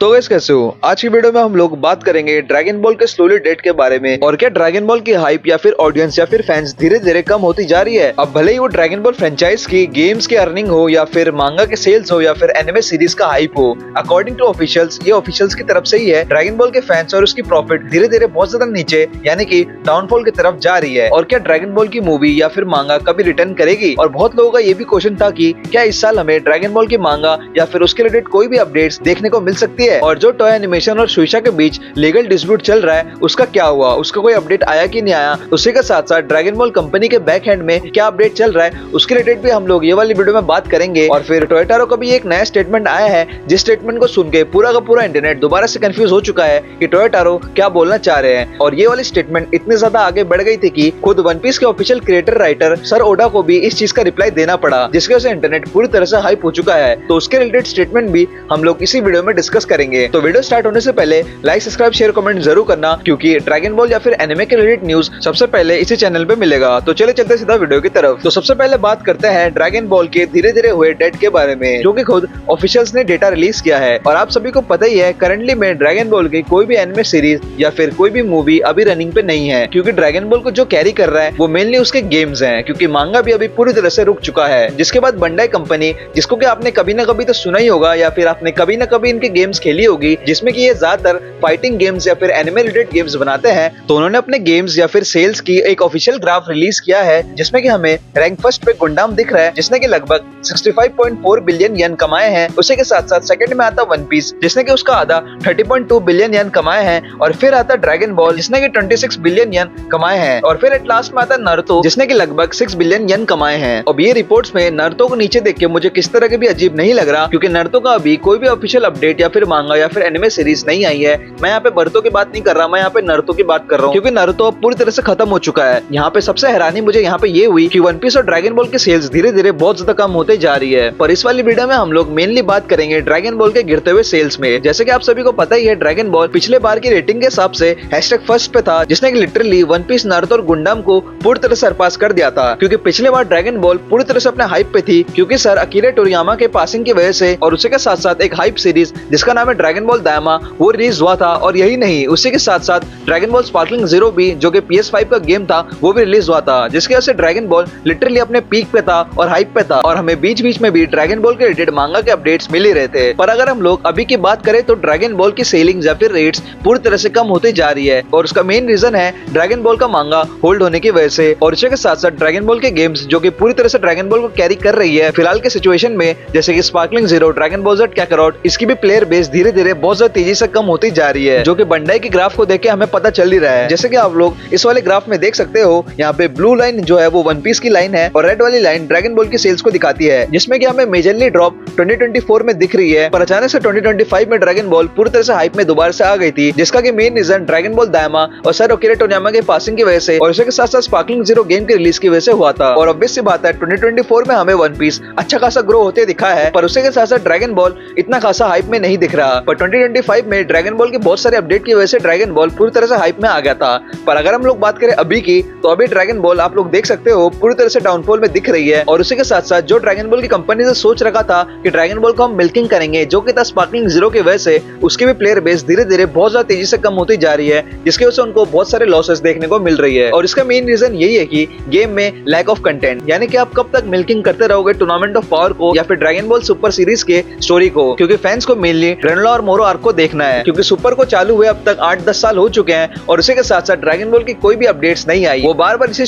तो गाइस कैसे हो? आज की वीडियो में हम लोग बात करेंगे ड्रैगन बॉल के स्लोली डेथ के बारे में और क्या ड्रैगन बॉल की हाइप या फिर ऑडियंस या फिर फैंस धीरे धीरे कम होती जा रही है। अब भले ही वो ड्रैगन बॉल फ्रेंचाइज की गेम्स की अर्निंग हो या फिर मांगा के सेल्स हो या फिर एनिमे सीरीज का हाइप हो, अकॉर्डिंग टू ऑफिशियल्स ये ऑफिशियल्स की तरफ से ही है। ड्रैगन बॉल के फैंस और उसकी प्रॉफिट धीरे धीरे बहुत ज्यादा नीचे यानी कि डाउनफॉल की तरफ जा रही है। और क्या ड्रैगन बॉल की मूवी या फिर मांगा कभी रिटर्न करेगी? और बहुत लोगों का ये भी क्वेश्चन था कि क्या इस साल हमें ड्रैगन बॉल की मांगा या फिर उसके रिलेटेड कोई भी अपडेट्स देखने को मिल सकती है। और जो टॉय एनिमेशन और शुइशा के बीच लीगल डिस्प्यूट चल रहा है उसका क्या हुआ, उसका कोई अपडेट आया कि नहीं आया। उसी के साथ साथ ड्रैगन बॉल कंपनी के बैक हैंड में क्या अपडेट चल रहा है उसके रिलेटेड भी हम लोग ये वाली वीडियो में बात करेंगे। और फिर टोयोटारो का भी एक नया स्टेटमेंट आया है जिस स्टेटमेंट को सुन के पूरा का पूरा इंटरनेट दोबारा से कंफ्यूज हो चुका है कि टोयोटारो क्या बोलना चाह रहे हैं। और ये वाली स्टेटमेंट इतनी ज्यादा आगे बढ़ गई थी कि खुद वन पीस के official creator writer sir Oda को भी इस चीज का रिप्लाई देना पड़ा, जिसकी वजह से इंटरनेट पूरी तरह से हाइप हो चुका है। तो उसके रिलेटेड स्टेटमेंट भी हम लोग इसी वीडियो में डिस्कस करेंगे। तो वीडियो स्टार्ट होने से पहले लाइक सब्सक्राइब शेयर कमेंट जरूर करना, क्योंकि ड्रैगन बॉल या फिर एनिमे के रिलेटेड न्यूज सबसे पहले इसी चैनल पे मिलेगा। तो चले चलते सीधा वीडियो की तरफ। तो सबसे पहले बात करते हैं ड्रैगन बॉल के धीरे धीरे हुए डेथ के बारे में, जो कि खुद ऑफिशियल्स ने डेटा रिलीज किया है। और आप सभी को पता ही है करंटली में ड्रैगन बॉल की कोई भी एनिमे सीरीज या फिर कोई भी मूवी अभी रनिंग पे नहीं है, क्योंकि ड्रैगन बॉल को जो कैरी कर रहा है वो मेनली उसके गेम्स हैं, क्योंकि मांगा भी अभी पूरी तरह से रुक चुका है। जिसके बाद बंडाई कंपनी, जिसको कि आपने कभी ना कभी तो सुना ही होगा या फिर आपने कभी ना कभी इनके गेम्स खेली होगी, जिसमें कि ये ज्यादातर फाइटिंग गेम्स या फिर एनिमे रिलेटेड गेम्स बनाते हैं। तो उन्होंने अपने गेम्स या फिर सेल्स की एक ऑफिशियल ग्राफ रिलीज किया है, जिसमें कि हमें रैंक फर्स्ट पे गुंडाम दिख रहा है, जिसने कि लगभग 65.4 बिलियन येन कमाए हैं। उसी के साथ साथ सेकंड में आता वन पीस, जिसने कि उसका आधा 30.2 बिलियन येन कमाए हैं। और फिर आता ड्रैगन बॉल, जिसने कि 26 बिलियन येन कमाए हैं। और फिर एट लास्ट में आता नारुतो, जिसने कि लगभग 6 बिलियन येन कमाए हैं। अब ये रिपोर्ट्स में नारुतो को नीचे देख के मुझे किस तरह के भी अजीब नहीं लग रहा, क्योंकि नारुतो का अभी कोई भी ऑफिशियल अपडेट या फिर मांगा या फिर एनिमे सीरीज नहीं आई है। मैं यहाँ पे बरुतो की बात नहीं कर रहा, मैं यहाँ पे नारुतो की बात कर रहा हूँ, क्योंकि नारुतो अब पूरी तरह से खत्म हो चुका है। यहाँ पे सबसे हैरानी मुझे यहाँ पे ये हुई कि वन पीस और ड्रैगन बॉल की सेल्स धीरे धीरे बहुत ज्यादा कम होते जा रही है। पर इस वाली वीडियो में हम लोग मेनली बात करेंगे ड्रैगन बॉल के गिरते हुए सेल्स में। जैसे कि आप सभी को पता ही है ड्रैगन बॉल पिछले बार की रेटिंग के हिसाब से हैशटैग फर्स्ट पे था, जिसने कि लिटरली वन पीस, नारुतो और गुंडाम को पूरी तरह से सरपास कर दिया था। क्योंकि पिछले बार ड्रैगन बॉल पूरी तरह से अपने हाइप पे थी, क्योंकि सर अकीरा टोरियामा के पासिंग की वजह से, और उसी के साथ साथ एक हाइप सीरीज जिसका नाम है ड्रैगन बॉल दायमा वो रिलीज हुआ था। और यही नहीं, उसी के साथ साथ ड्रैगन बॉल स्पार्कलिंग जीरो भी, जो कि PS5 का गेम था, वो भी रिलीज हुआ था, जिसकी वजह से ड्रैगन बॉल लिटरली अपने पीक पे था और हाइप पे था। और हमें बीच बीच में भी ड्रैगन बॉल के रिलेटेड मांगा के अपडेट्स मिल ही रहे थे। पर अगर हम लोग अभी की बात करें तो ड्रैगन बॉल की सेलिंग या फिर रेट्स पूरी तरह से कम होती जा रही है। और उसका मेन रीजन है ड्रैगन बॉल का मांगा होल्ड होने की वजह से, और इसके साथ साथ ड्रैगन बॉल के गेम्स जो कि पूरी तरह से ड्रैगन बॉल को कैरी कर रही है फिलहाल के सिचुएशन में, जैसे कि sparkling zero, dragon ball Z Kakarot, इसकी भी प्लेयर बेस धीरे धीरे बहुत ज्यादा तेजी से कम होती जा रही है, जो कि बंडाई की ग्राफ को देख के हमें पता चल ही रहा है। जैसे कि आप लोग इस वाले ग्राफ में देख सकते हो, यहाँ पे ब्लू लाइन जो है वो वन पीस की लाइन है और रेड वाली लाइन ड्रैगन बॉल की सेल्स को दिखाती है, जिसमें कि हमें मेजरली ड्रॉप 2024 में दिख रही है। पर अचानक से 2025 में ड्रैगन बॉल पूरी तरह से हाइप में दोबारा से आ गई थी, जिसका कि main reason dragon ball Daima और सर अकीरा टोरियामा के पासिंग की वजह से, और इसके साथ साथ स्पार्कलिंग जीरो गेम की रिलीज की वजह से हुआ था। और ऑब्वियस सी बात है 2024 में हमें वन पीस अच्छा खासा ग्रो होते दिखा है, पर उसके साथ साथ ड्रैगन बॉल इतना खासा हाइप में नहीं दिख रहा। पर 2025 में ड्रैगन बॉल के बहुत सारे अपडेट की वजह से ड्रैगन बॉल पूरी तरह से हाइप में आ गया था। पर अगर हम लोग बात करें अभी की, तो अभी ड्रैगन बॉल आप लोग देख सकते हो पूरी तरह से डाउनफॉल में दिख रही है। और उसी के साथ साथ जो ड्रैगन बॉल की कंपनी ने सोच रखा था कि ड्रैगन बॉल को हम मिल्किंग करेंगे, जो कि था स्पार्कलिंग जीरो की वजह से, उसकी भी प्लेयर बेस धीरे धीरे बहुत ज्यादा तेजी से कम होती जा रही है, जिसकी वजह से उनको बहुत सारे लॉसेस देखने को मिल रही है। और इसका मेन रीजन यही है कि गेम में लैक ऑफ कंटेंट, यानी कि आप कब तक मिल्किंग करते रहोगे टूर्नामेंट ऑफ पावर को या फिर ड्रैगन बॉल सुपर सीरीज के स्टोरी को, क्योंकि फैंस को मेनली ग्रेनोला और मोरो आर्क को देखना है, क्योंकि सुपर को चालू हुए अब तक 8-10 साल हो चुके हैं और उसी के साथ साथ ड्रैगन बॉल की कोई भी अपडेट्स नहीं आई। वो बार बार इसी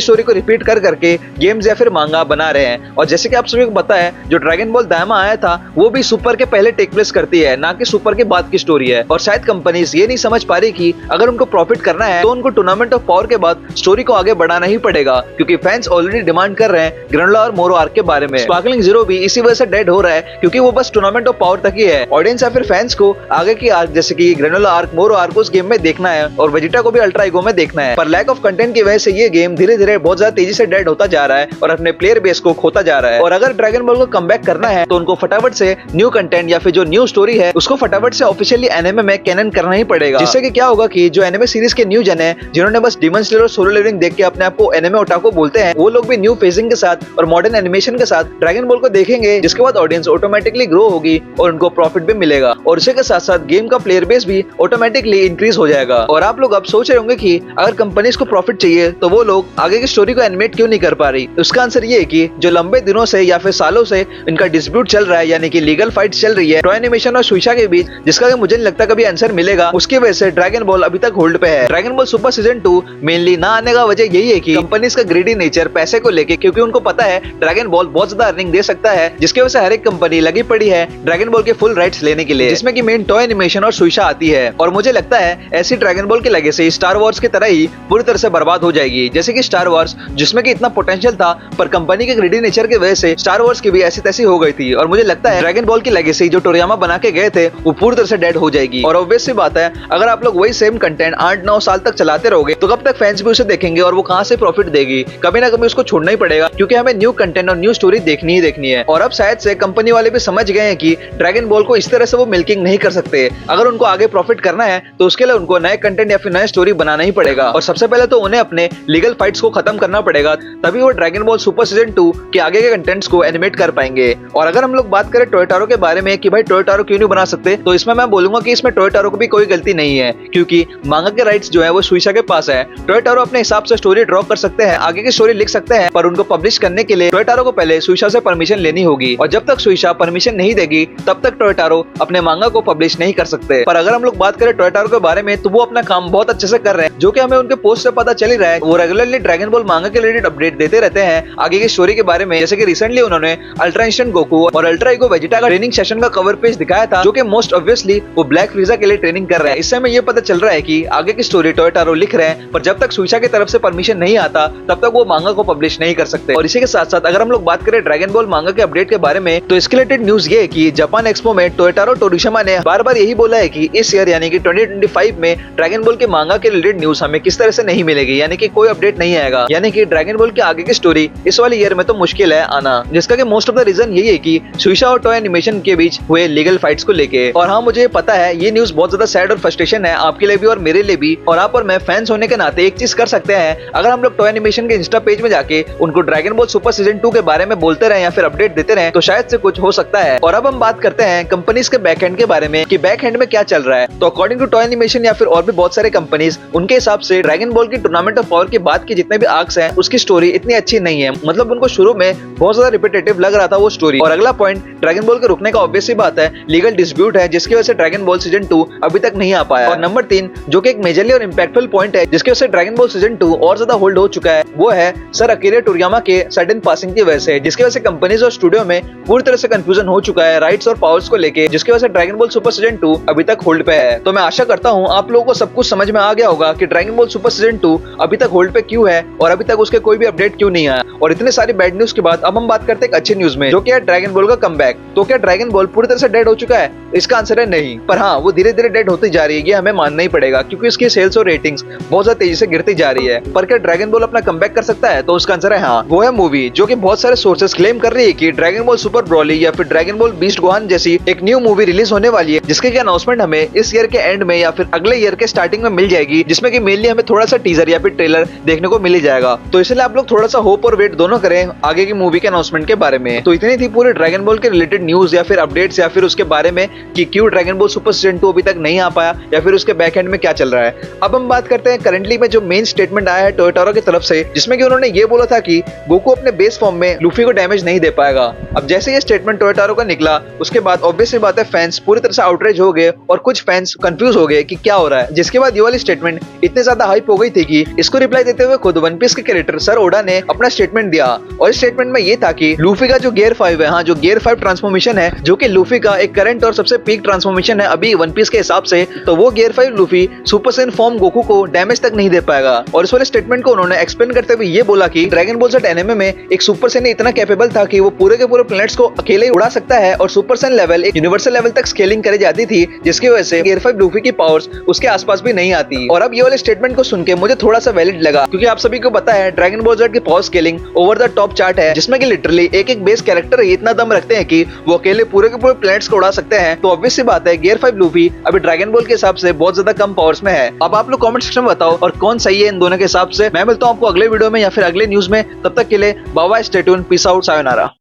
स्टोरी को रिपीट कर करके गेम्स या फिर मांगा बना रहे हैं। और जैसे कि आप सभी को पता है जो ड्रैगन बॉल दायमा आया था वो भी सुपर के पहले टेक प्लेस करती है, ना कि सुपर के बाद की स्टोरी है। और शायद कंपनीज ये नहीं समझ पा रही कि अगर उनको प्रॉफिट करना है तो उनको टूर्नामेंट ऑफ पावर के बाद स्टोरी को आगे बढ़ाना ही पड़ेगा, क्योंकि फैंस ऑलरेडी डिमांड कर रहे हैं ग्रेनोला और मोरो आर्क के बारे में। स्पार्कलिंग जीरो भी इसी वजह से डेड हो रहा है, क्योंकि वो बस टूर्नामेंट ऑफ पावर तक ही है। ऑडियंस या फिर फैंस को आगे की आर्क, जैसे कि ग्रेनोला आर्क, मोरो आर्क उस गेम में देखना है और वेजिटा को भी अल्ट्रा ईगो में देखना है। पर लैक ऑफ कंटेंट की वजह से ये गेम धीरे धीरे बहुत ज्यादा तेजी से डेड होता जा रहा है और अपने प्लेयर बेस को खोता जा रहा है। और अगर ड्रैगन बॉल को कमबैक करना है तो उनको फटाफट से न्यू कंटेंट या फिर जो न्यू स्टोरी है उसको फटाफट से ऑफिशियली एनिमे में कैनन करना ही पड़ेगा, जिससे कि क्या होगा कि जो एनिमे सीरीज के न्यू जन है, जिन्होंने बस डिमन स्लेयर और सोलो लेवलिंग देख के अपने आप को एनिमे ओटाकू बोलते हैं, वो लोग भी न्यू फेजिंग के साथ और मॉडर्न एनिमेशन के साथ ड्रैगन बॉल को देखेंगे, जिसके बाद ऑडियंस ऑटोमेटिकली ग्रो होगी और उनको प्रॉफिट भी मिलेगा और उसी के साथ साथ गेम का प्लेयर बेस भी ऑटोमेटिकली इंक्रीज हो जाएगा। और आप लोग अब सोच रहे होंगे कि अगर कंपनीज को प्रॉफिट चाहिए तो वो लोग आगे की स्टोरी को एनिमेट क्यों नहीं कर पा रही। उसका आंसर ये है कि जो लंबे दिनों से या फिर सालों से इनका डिस्प्यूट चल रहा है, यानी कि लीगल फाइट चल रही है टॉय एनिमेशन और सुइशा के बीच, जिसका कि मुझे नहीं लगता कभी आंसर मिलेगा, उसकी वजह से ड्रैगन बॉल अभी तक होल्ड पे है। Dragon ball super season 2 mainly ना आने का वजह यही है कि कंपनीज का ग्रीडी नेचर पैसे को लेके, क्योंकि उनको पता है ड्रैगन बॉल बहुत ज्यादा अर्निंग दे सकता है, जिसकी वजह से हर एक कंपनी लगी पड़ी है ड्रैगन बॉल के फुल राइट्स लेने के लिए, जिसमें कि मेन टॉय एनिमेशन और सुइशा आती है। और मुझे लगता है ऐसी ड्रैगन बॉल की लेगेसी स्टार वॉर्स की तरह ही पूरी तरह से बर्बाद हो जाएगी। जैसे कि स्टार वॉर्स जिसमें कि इतना पोटेंशियल था, पर कंपनी के ग्रीडी नेचर की वजह से स्टार वॉर्स की भी ऐसी तैसी हो गई थी। और मुझे लगता है ड्रैगन बॉल की लेगेसी जो टोरियामा बना के गए थे वो पूरी तरह से डेड हो जाएगी। और ऑब्वियस सी बात है, अगर आप लोग वही सेम कंटेंट 8-9 साल तक चलाते रहोगे तो कब तक फैंस भी उसे देखेंगे और वो कहां से प्रॉफिट देगी। कभी ना कभी उसको छोड़ना ही पड़ेगा, क्योंकि हमें न्यू कंटेंट और न्यू स्टोरी देखनी ही देखनी है। और अब शायद से कंपनी वाले भी समझ गए हैं कि ड्रैगन बॉल को इस तरह से वो मिल्किंग नहीं कर सकते। अगर उनको आगे प्रॉफिट करना है तो उसके लिए उनको नए कंटेंट या फिर नए स्टोरी बनाना ही पड़ेगा। और सबसे पहले तो उन्हें अपने लीगल फाइट्स को खत्म करना पड़ेगा, तभी वो ड्रैगन बॉल सुपर सीजन 2 के आगे के कंटेंट्स को एनिमेट कर पाएंगे। और अगर हम लोग बात करें टोयोटारो के बारे में कि भाई टोयोटारो क्यों नहीं बना सकते, तो इसमें मैं बोलूंगा कि इसमें टोयोटारो को भी कोई गलती नहीं है, क्योंकि मांगा के राइट्स जो है वो सुइशा के पास है। टोयोटारो अपने हिसाब से स्टोरी ड्रॉ कर सकते हैं, आगे की स्टोरी लिख सकते हैं, पर उनको पब्लिश करने के लिए टोयोटारो को पहले सुइशा से परमिशन लेनी होगी। और जब तक सुइशा परमिशन नहीं देगी तब तक टोयोटारो अपने मांगा को पब्लिश नहीं कर सकते। पर अगर हम लोग बात करें टोयोटारो के बारे में तो वो अपना काम बहुत अच्छे से कर रहे हैं, जो कि हमें उनके पोस्ट से पता चल ही रहा है। वो रेगुलरली ड्रैगन बॉल मांगा के रिलेटेड अपडेट देते रहते हैं आगे की स्टोरी के बारे में। जैसे कि रिसेंटली उन्होंने अल्ट्रा इंस्टेंट गोकू और अल्ट्रा ईगो वेजिटा का ट्रेनिंग सेशन का कवर पेज दिखाया था, जो कि मोस्ट ऑब्वियसली वो ब्लैक फ्रीजा के लिए ट्रेनिंग कर रहे हैं। इससे हमें ये पता चल रहा है कि आगे की स्टोरी टोयोटारो लिख रहे हैं, पर जब तक सुइशा की तरफ से परमिशन नहीं आता तब तक वो मांगा को पब्लिश नहीं कर सकते। और इसी के साथ साथ अगर हम लोग बात करें ड्रैगन बॉल मांगा के अपडेट के बारे में, तो इसके रिलेटेड न्यूज ये है कि जापान एक्सपो में टोयोटारो टोरियामा ने बार बार यही बोला है कि इस ईयर यानी कि 2025 में ड्रैगन बॉल के मांगा के रिलेटेड न्यूज हमें किस तरह से नहीं मिलेगी, यानी कि कोई अपडेट नहीं आएगा। यानी कि ड्रैगन बॉल के आगे की स्टोरी इस वाले ईयर में तो मुश्किल है आना, जिसका कि मोस्ट ऑफ द रीजन यही है कि सुइशा और टॉय एनिमेशन के बीच हुए लीगल फाइट्स को लेके। और हाँ, मुझे पता है ये न्यूज बहुत ज्यादा सैड और फ्रस्ट्रेशन है आपके लिए भी और मेरे लिए भी। और आप और मैं फैंस होने के नाते एक चीज कर सकते हैं, अगर हम लोग टॉय एनिमेशन के इंस्टा पेज में जाके उनको ड्रैगन बॉल सुपर सीजन 2 के बारे में बोलते रहे या फिर अपडेट देते रहे तो शायद से कुछ हो सकता है। और अब हम बात करते हैं कंपनीज के बैक एंड के बारे में कि बैक एंड में क्या चल रहा है। तो अकॉर्डिंग टू टॉय एनिमेशन या फिर और भी बहुत सारे कंपनीज, उनके हिसाब से ड्रैगन बॉल की टूर्नामेंट ऑफ पावर के बाद की जितने भी आर्क्स हैं उसकी स्टोरी इतनी अच्छी नहीं है। मतलब उनको शुरू में बहुत ज्यादा रिपीटेटिव लग रहा था वो स्टोरी। और अगला पॉइंट ड्रैगन बॉल के रुकने का ऑब्वियस सी बात है, लीगल डिस्प्यूट है, जिसकी वजह से ड्रैगन बॉल सीजन 2 अभी तक नहीं आ पाया। और नंबर 3 जो कि एक मेजरली और इंपैक्टफुल पॉइंट है जिसकी वजह से ड्रैगन बॉल सीजन 2 और ज्यादा होल्ड हो चुका है, वो है सर अकीरा टोरियामा के सडन पासिंग की वजह से, जिसकी वजह से कंपनीज और स्टूडियो में पूरी तरह से कंफ्यूजन हो चुका है राइट्स और पावर्स को लेके, जिसकी वजह से ड्रैगन बॉल सुपर सीजन 2 अभी तक होल्ड पे है। तो मैं आशा करता हूँ आप लोगों को सब कुछ समझ में आ गया होगा कि ड्रैगन बॉल सुपर सीजन 2 अभी तक होल्ड पे क्यों है और अभी तक उसके कोई भी अपडेट क्यों नहीं आया। और इतने सारी बैड न्यूज के बाद अब हम बात करते हैं एक अच्छी न्यूज में, जो कि है ड्रैगन बॉल का कमबैक। तो क्या ड्रैगन बॉल पूरी तरह से डेड हो चुका है? इसका आंसर है नहीं, पर हाँ वो धीरे धीरे डेड होती जा रही है, ये हमें मानना ही पड़ेगा, क्योंकि इसकी सेल्स और रेटिंग्स बहुत ज्यादा तेजी से गिरती जा रही है। पर क्या ड्रैगन बॉल अपना कमबैक कर सकता है? तो उसका आंसर है हाँ, वो है मूवी, जो कि बहुत सारे सोर्सेस क्लेम कर रही है कि ड्रैगन बॉल सुपर ब्रॉली या फिर ड्रैगन बॉल बीस्ट गोहान जैसी एक न्यू मूवी रिलीज होने वाली है, जिसके की अनाउंसमेंट हमें इस ईयर के एंड में या फिर अगले ईयर के स्टार्टिंग में मिल जाएगी, जिसमें कि मेनली हमें थोड़ा सा टीजर या फिर ट्रेलर देखने को मिल जाएगा। तो इसलिए आप लोग थोड़ा सा होप और वेट दोनों करें आगे की मूवी के अनाउंसमेंट के बारे में। तो इतनी थी पूरे ड्रैगन बॉल के रिलेटेड न्यूज या फिर अपडेट्स या फिर उसके बारे में कि क्यों ड्रैगन बॉल सुपर सीजन 2 अभी तक नहीं आ पाया या फिर उसके बैक एंड में क्या चल रहा है। अब हम बात करते हैं करंटली में जो मेन स्टेटमेंट आया है टोयोटारो की तरफ से, जिसमें कि उन्होंने ये बोला था कि गोकू अपने बेस फॉर्म में लूफी को डैमेज नहीं दे पाएगा। अब जैसे ये स्टेटमेंट टोयोटारो का निकला उसके बाद ऑब्वियसली बात है फैंस पूरी तरह से आउटरेज हो गए और कुछ फैंस कंफ्यूज हो गए कि क्या हो रहा है। जिसके बाद ये वाली स्टेटमेंट इतनी ज्यादा हाइप हो गई थी कि इसको रिप्लाई देते हुए खुद वन पीस के कैरेक्टर सर ओडा ने अपना स्टेटमेंट दिया। और इस स्टेटमेंट में ये था कि लूफी का जो गियर 5 है, हाँ जो गियर 5 ट्रांसफॉर्मेशन है, जो कि लूफी का एक करंट और सबसे पीक ट्रांसफॉर्मेशन है अभी वन पीस के हिसाब से, तो वो gear 5 Luffy super Saiyan form Goku को डैमेज तक नहीं दे पाएगा। और इस वाले स्टेटमेंट को उन्होंने एक्सप्लेन करते हुए ये बोला कि ड्रैगन बॉल Z एनिमे में एक सुपर सैयन इतना कैपेबल था कि वो पूरे के पूरे प्लैनेट्स को अकेले उड़ा सकता है और सुपर सैयन लेवल एक यूनिवर्सल लेवल तक स्केलिंग करी जाती थी, जिसकी वजह से गियर 5 लूफी की पावर्स उसके आसपास भी नहीं आती। और अब ये वाले स्टेटमेंट को सुन के मुझे थोड़ा सा वैलिड लगा, क्योंकि आप सभी को पता है ड्रैगन बॉल Z की power scaling over the top chart है, जिसमें कि लिटरली एक बेस कैरेक्टर ही इतना दम रखते हैं कि वो अकेले पूरे के पूरे प्लैनेट्स को उड़ा सकते हैं। तो ऑब्वियस सी बात है गियर 5 लूफी अभी ड्रैगन बॉल के हिसाब से बहुत ज्यादा कम पावर्स में है। अब आप लोग कमेंट सेक्शन में बताओ और कौन सही है इन दोनों के हिसाब से। मैं मिलता हूं आपको अगले वीडियो में या फिर अगले न्यूज में, तब तक के लिए bye bye, stay tuned, peace out, sayonara.